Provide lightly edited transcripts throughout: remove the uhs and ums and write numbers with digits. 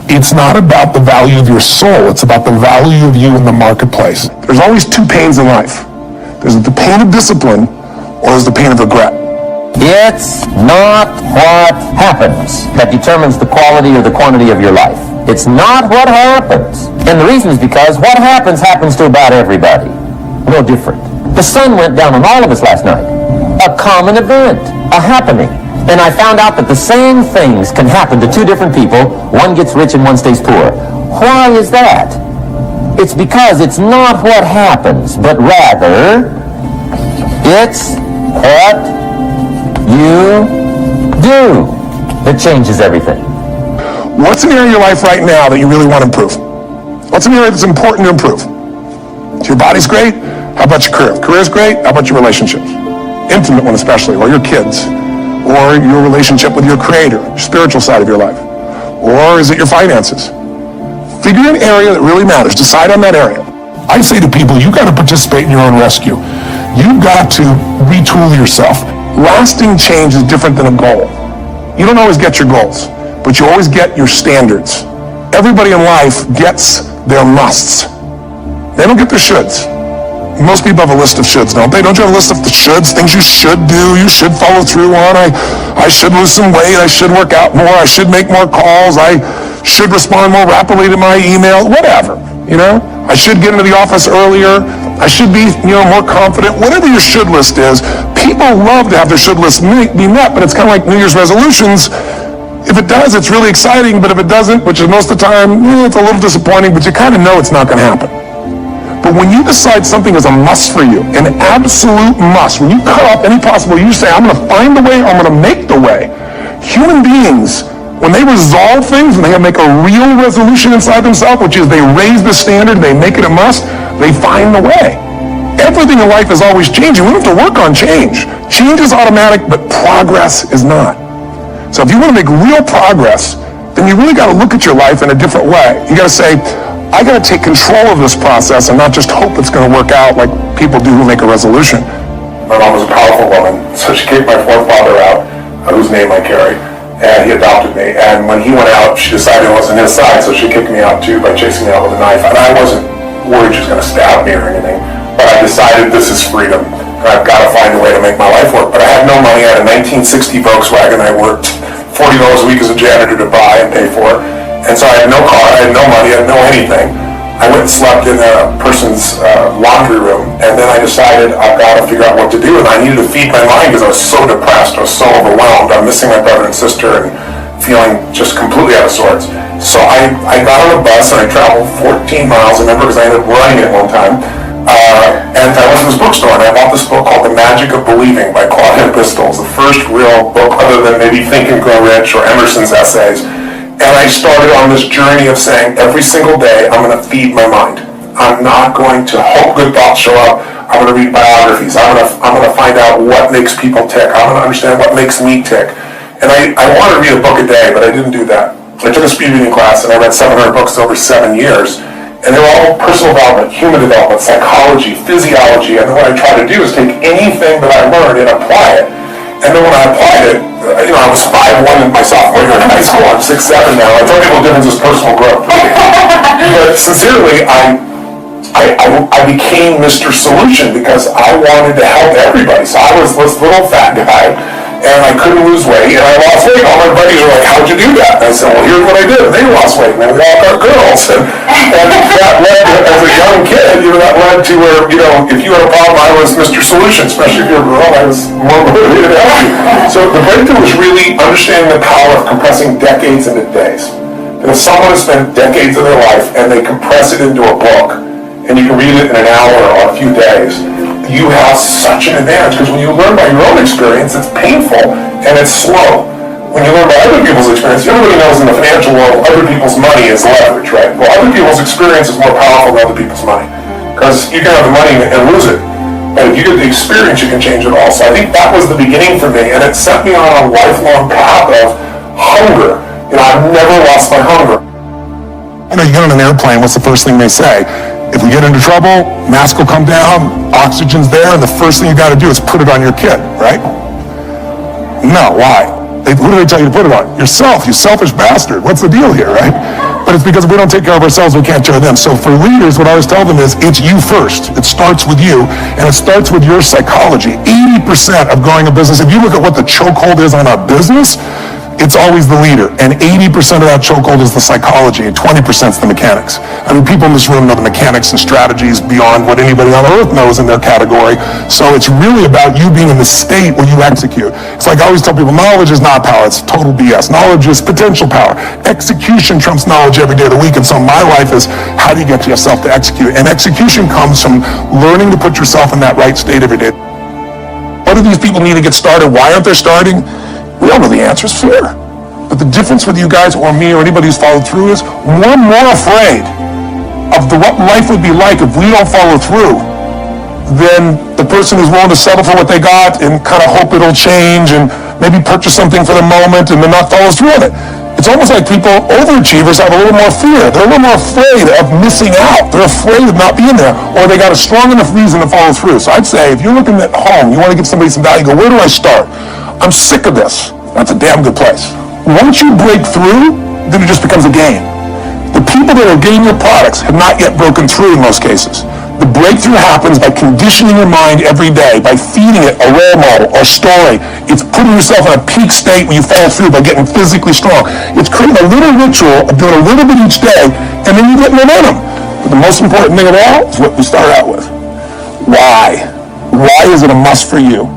It's not about the value of your soul. It's about the value of you in the marketplace. There's always two pains in life. There's the pain of discipline, or there's the pain of regret. It's not what happens that determines the quality or the quantity of your life. It's not what happens. And the reason is because what happens to about everybody. No different. The sun went down on all of us last night. A common event, a happening. And I found out that the same things can happen to two different people. One gets rich and one stays poor. Why is that? It's because it's not what happens, but rather it's what you do that changes everything. What's an area of your life right now that you really want to improve? What's an area that's important to improve? Your body's great? How about your career? Career's great? How about your relationships? Intimate one especially, or your kids, or your relationship with your creator, your spiritual side of your life, or is it your finances? Figure an area that really matters. Decide on that area. I say to people, you got to participate in your own rescue. You've got to retool yourself. Lasting change is different than a goal. You don't always get your goals, but you always get your standards. Everybody in life gets their musts. They don't get their shoulds. Most people have a list of shoulds, don't they? Don't you have a list of the shoulds, things you should do, you should follow through on? I should lose some weight, I should work out more, I should make more calls, I should respond more rapidly to my email, whatever, you know? I should get into the office earlier, I should be, more confident. Whatever your should list is, people love to have their should list be met, but it's kind of like New Year's resolutions. If it does, it's really exciting, but if it doesn't, which is most of the time, it's a little disappointing, but you kind of know it's not going to happen. But when you decide something is a must for you, an absolute must, when you cut off any possible, you say, I'm going to find the way, I'm going to make the way. Human beings, when they resolve things, when they make a real resolution inside themselves, which is they raise the standard, they make it a must, they find the way. Everything in life is always changing. We don't have to work on change. Change is automatic, but progress is not. So if you want to make real progress, then you really got to look at your life in a different way. You got to say, I got to take control of this process and not just hope it's going to work out like people do who make a resolution. My mom was a powerful woman, so she kicked my forefather out, whose name I carry, and he adopted me. And when he went out, she decided it wasn't his side, so she kicked me out too by chasing me out with a knife. And I wasn't worried she was going to stab me or anything, but I decided this is freedom. I've got to find a way to make my life work. But I had no money. I had a 1960 Volkswagen I worked $40 a week as a janitor to buy and pay for. And so I had no car, I had no money, I had no anything. I went and slept in a person's laundry room, and then I decided I've got to figure out what to do, and I needed to feed my mind because I was so depressed, I was so overwhelmed. I'm missing my brother and sister and feeling just completely out of sorts. So I got on a bus and I traveled 14 miles, I remember, because I ended up running it one time. And I went to this bookstore and I bought this book called The Magic of Believing by Claudia Bristol. It's the first real book other than maybe Think and Grow Rich or Emerson's essays. And I started on this journey of saying every single day I'm going to feed my mind. I'm not going to hope good thoughts show up. I'm going to read biographies. I'm going to find out what makes people tick. I'm going to understand what makes me tick. And I wanted to read a book a day, but I didn't do that. I took a speed reading class and I read 700 books over 7 years. And they were all personal development, human development, psychology, physiology. And then what I try to do is take anything that I learned and apply it. And then when I applied it, I was 5'1" in my sophomore year in high school. I'm 6'7" now. I tell people the difference is personal growth. But sincerely, I became Mr. Solution because I wanted to help everybody. So I was this little fat guy, and I couldn't lose weight, and I lost weight. All my buddies were like, how'd you do that? And I said, well, here's what I did. And they lost weight, and then we all got girls. And that led to, as a young kid, that led to where, if you had a problem, I was Mr. Solution, especially if you're a girl, I was more motivated to help you. So the breakthrough was really understanding the power of compressing decades into days. And if someone has spent decades of their life, and they compress it into a book, and you can read it in an hour or a few days, you have such an advantage, because when you learn by your own experience, it's painful and it's slow. When you learn by other people's experience, everybody knows in the financial world, other people's money is leverage, right? Well, other people's experience is more powerful than other people's money, because you can have the money and lose it. But if you get the experience, you can change it all. So I think that was the beginning for me, and it set me on a lifelong path of hunger. I've never lost my hunger. You get on an airplane, what's the first thing they say? If we get into trouble, mask will come down, oxygen's there, and the first thing you got to do is put it on your kid, right? No, why? Who do they tell you to put it on? Yourself, you selfish bastard. What's the deal here, right? But it's because if we don't take care of ourselves, we can't care of them. So for leaders, what I always tell them is, it's you first. It starts with you, and it starts with your psychology. 80% of growing a business, if you look at what the chokehold is on our business, it's always the leader. And 80% of that chokehold is the psychology, and 20% is the mechanics. I mean, people in this room know the mechanics and strategies beyond what anybody on earth knows in their category. So it's really about you being in the state where you execute. It's like I always tell people, knowledge is not power, it's total BS. Knowledge is potential power. Execution trumps knowledge every day of the week. And so my life is, how do you get yourself to execute? And execution comes from learning to put yourself in that right state every day. What do these people need to get started? Why aren't they starting? We all know the answer is fear. But the difference with you guys or me or anybody who's followed through is we're more afraid of what life would be like if we don't follow through than the person who's willing to settle for what they got and kind of hope it'll change and maybe purchase something for the moment and then not follow through with it. It's almost like people, overachievers, have a little more fear. They're a little more afraid of missing out. They're afraid of not being there, or they got a strong enough reason to follow through. So I'd say, if you're looking at home, you want to give somebody some value, go, where do I start? I'm sick of this. That's a damn good place. Once you break through, then it just becomes a game. The people that are getting your products have not yet broken through in most cases. The breakthrough happens by conditioning your mind every day, by feeding it a role model or story. It's putting yourself in a peak state where you follow through by getting physically strong. It's creating a little ritual of doing a little bit each day, and then you get momentum. But the most important thing of all is what we start out with. Why? Why is it a must for you?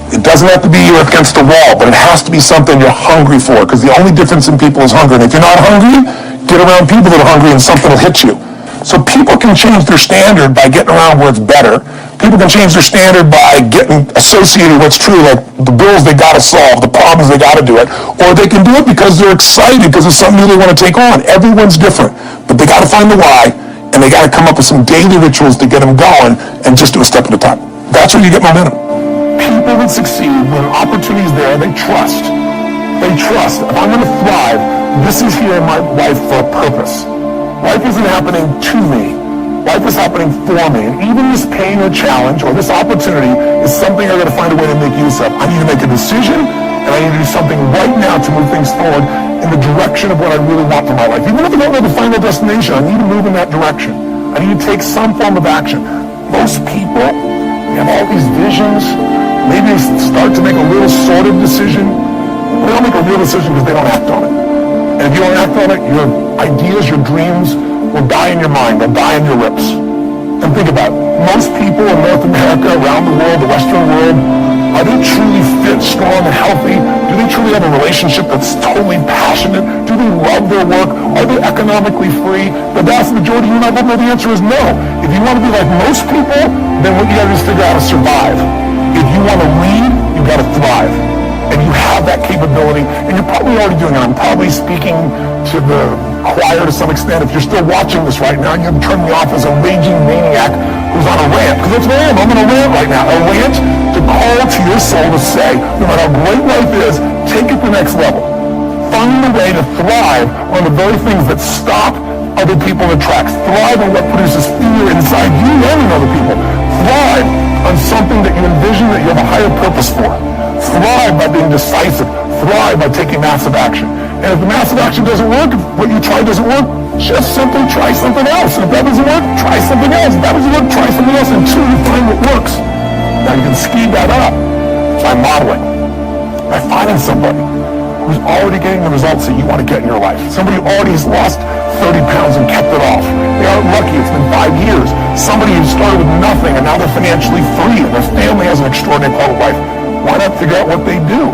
It doesn't have to be you're against the wall, but it has to be something you're hungry for, because the only difference in people is hunger. And if you're not hungry, get around people that are hungry and something will hit you. So people can change their standard by getting around where it's better. People can change their standard by getting associated with what's true, like the bills they got to solve, the problems they got to do it. Or they can do it because they're excited, because it's something new they want to take on. Everyone's different, but they got to find the why, and they got to come up with some daily rituals to get them going and just do a step at a time. That's where you get momentum. People that succeed when opportunity's there, they trust. They trust. If I'm going to thrive, this is here in my life for a purpose. Life isn't happening to me. Life is happening for me. And even this pain or challenge or this opportunity is something I'm going to find a way to make use of. I need to make a decision, and I need to do something right now to move things forward in the direction of what I really want for my life. Even if I don't know the final destination, I need to move in that direction. I need to take some form of action. Most people, they have all these visions. Maybe they start to make a little sort of decision. They don't make a real decision because they don't act on it. And if you don't act on it, your ideas, your dreams will die in your mind. They'll die on your lips. And think about it. Most people in North America, around the world, the Western world, are they truly fit, strong, and healthy? Do they truly have a relationship that's totally passionate? Do they love their work? Are they economically free? The vast majority of you and I both know the answer is no. If you want to be like most people, then what you got to do is figure out how to survive. If you want to lead, you got to thrive. And you have that capability, and you're probably already doing it. I'm probably speaking to the choir to some extent. If you're still watching this right now, you can turn me off as a raging maniac who's on a rant, because that's what I am. I'm on a rant right now. A rant to call to your soul to say, no matter how great life is, take it to the next level. Find a way to thrive on the very things that stop other people in their tracks. Thrive on what produces fear inside you and in other people. Thrive on something that you envision that you have a higher purpose for. Thrive by being decisive. Thrive by taking massive action. And if the massive action doesn't work, if what you try doesn't work, just simply try something else. And if that doesn't work, try something else. If that doesn't work, try something else until you find what works. Now you can speed that up by modeling, by finding somebody who's already getting the results that you want to get in your life. Somebody who already has lost 30 pounds and kept it off. They aren't lucky. It's been 5 years. Somebody who started with nothing and now they're financially free and their family has an extraordinary quality of life. Why not figure out what they do?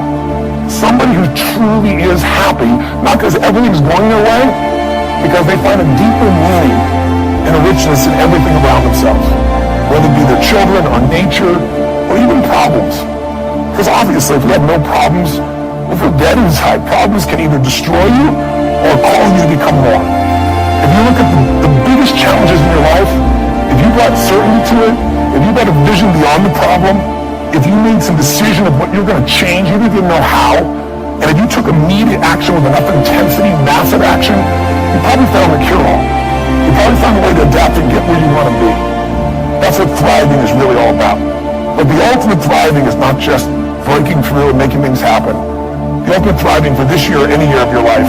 Somebody who truly is happy, not because everything's going their way, because they find a deeper meaning and a richness in everything around themselves, whether it be their children or nature or even problems. Because obviously, if you have no problems, if you're dead inside, problems can either destroy you or cause you to become more. If you look at the biggest challenges in your life, if you brought certainty to it, if you got a vision beyond the problem, if you made some decision of what you're going to change, you didn't know how, and if you took immediate action with enough intensity, massive action, you probably found the cure-all. You probably found a way to adapt and get where you want to be. That's what thriving is really all about. But the ultimate thriving is not just breaking through and making things happen. The ultimate thriving for this year or any year of your life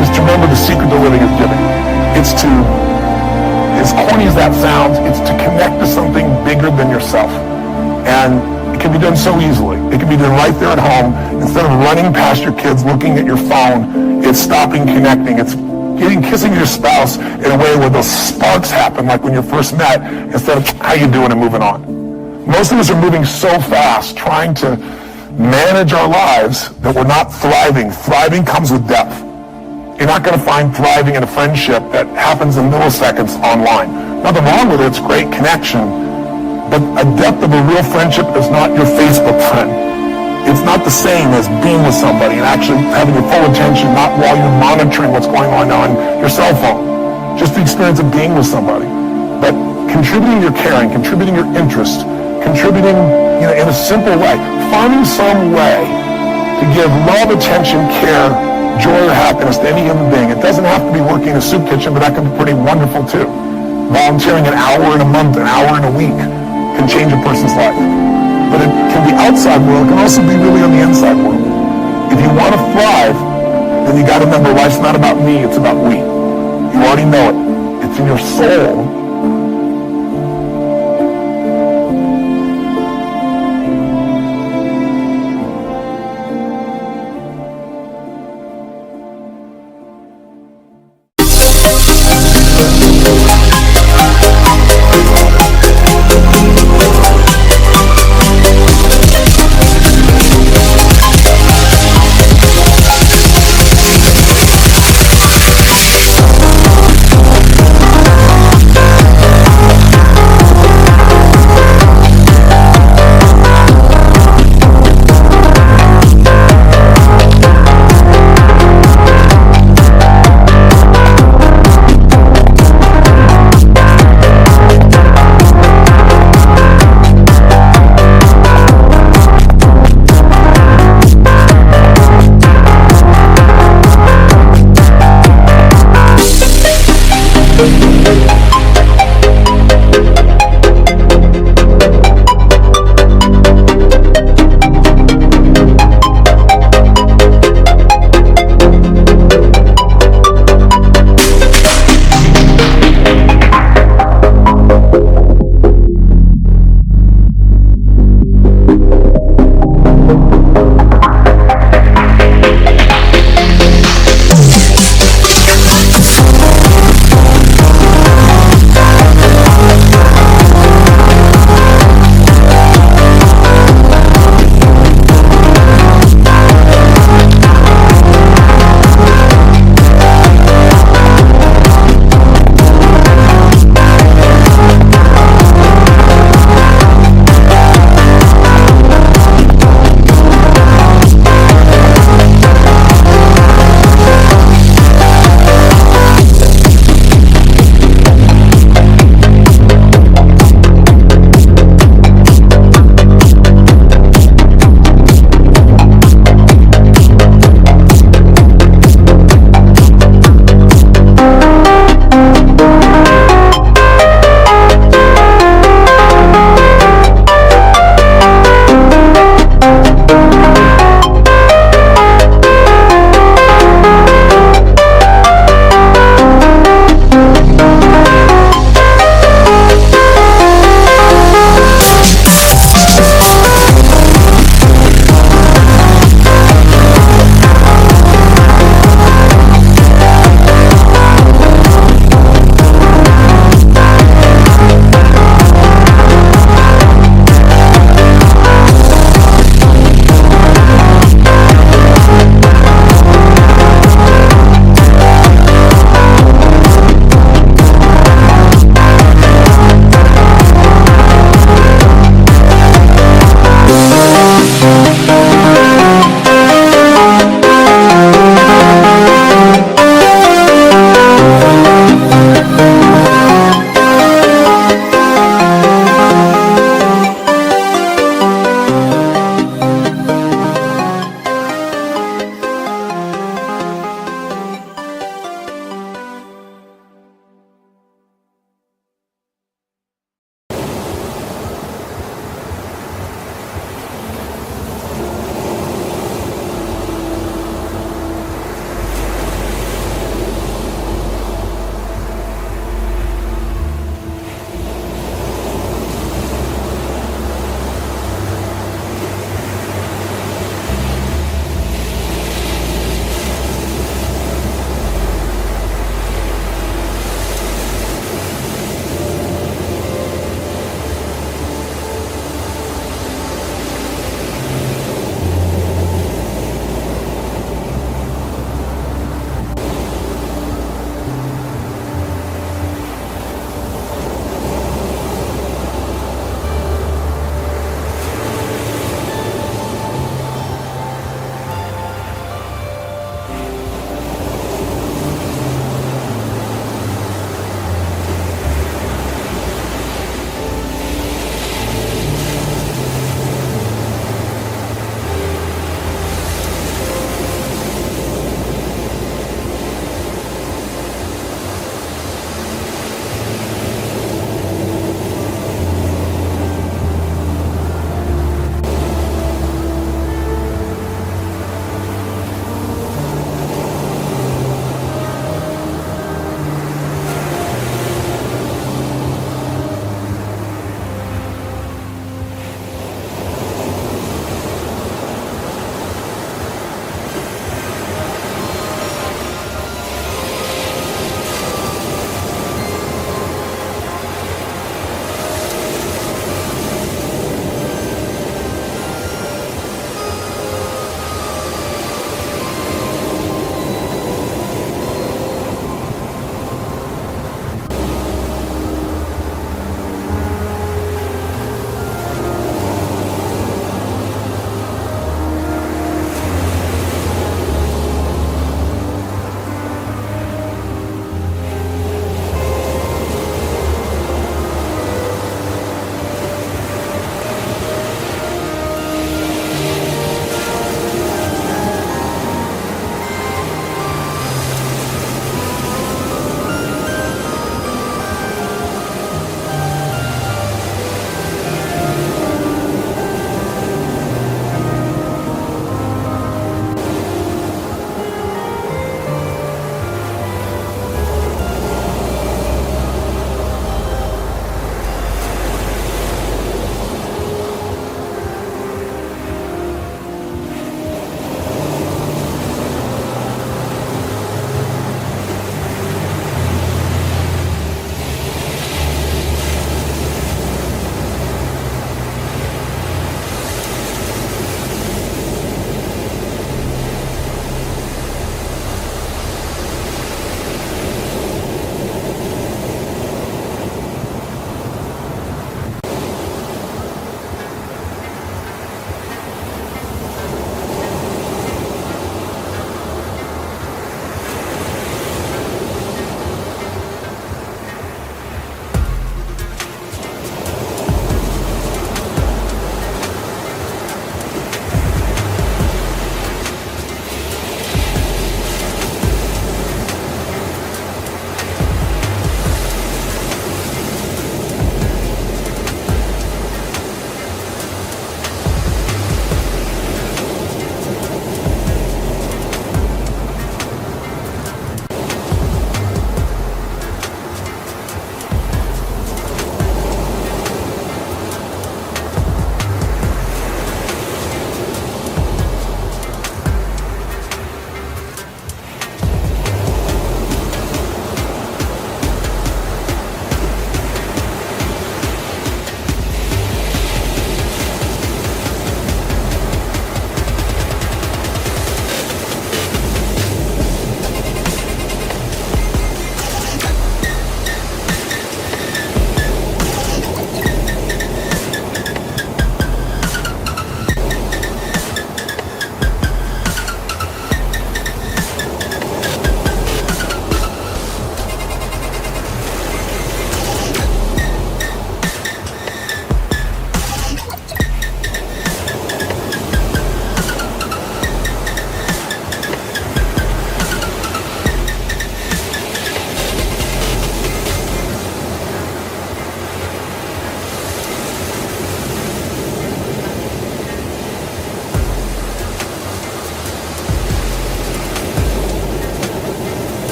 is to remember the secret to living is giving. It's to, as corny as that sounds, it's to connect to something bigger than yourself. And it can be done so easily. It can be done right there at home. Instead of running past your kids, looking at your phone, it's stopping, connecting. It's kissing your spouse in a way where those sparks happen, like when you first met, instead of how you doing and moving on. Most of us are moving so fast, trying to manage our lives, that we're not thriving. Thriving comes with depth. You're not going to find thriving in a friendship that happens in milliseconds online. Nothing wrong with it. It's great connection. But a depth of a real friendship is not your Facebook friend. It's not the same as being with somebody and actually having your full attention, not while you're monitoring what's going on your cell phone. Just the experience of being with somebody. But contributing your caring, contributing your interest, contributing in a simple way, finding some way to give love, attention, care, joy, or happiness to any human being. It doesn't have to be working in a soup kitchen, but that can be pretty wonderful too. Volunteering an hour in a month, an hour in a week can change a person's life. But it can be outside world, it can also be really on the inside world. If you want to thrive, then you got to remember life's not about me, it's about we. You already know it. It's in your soul.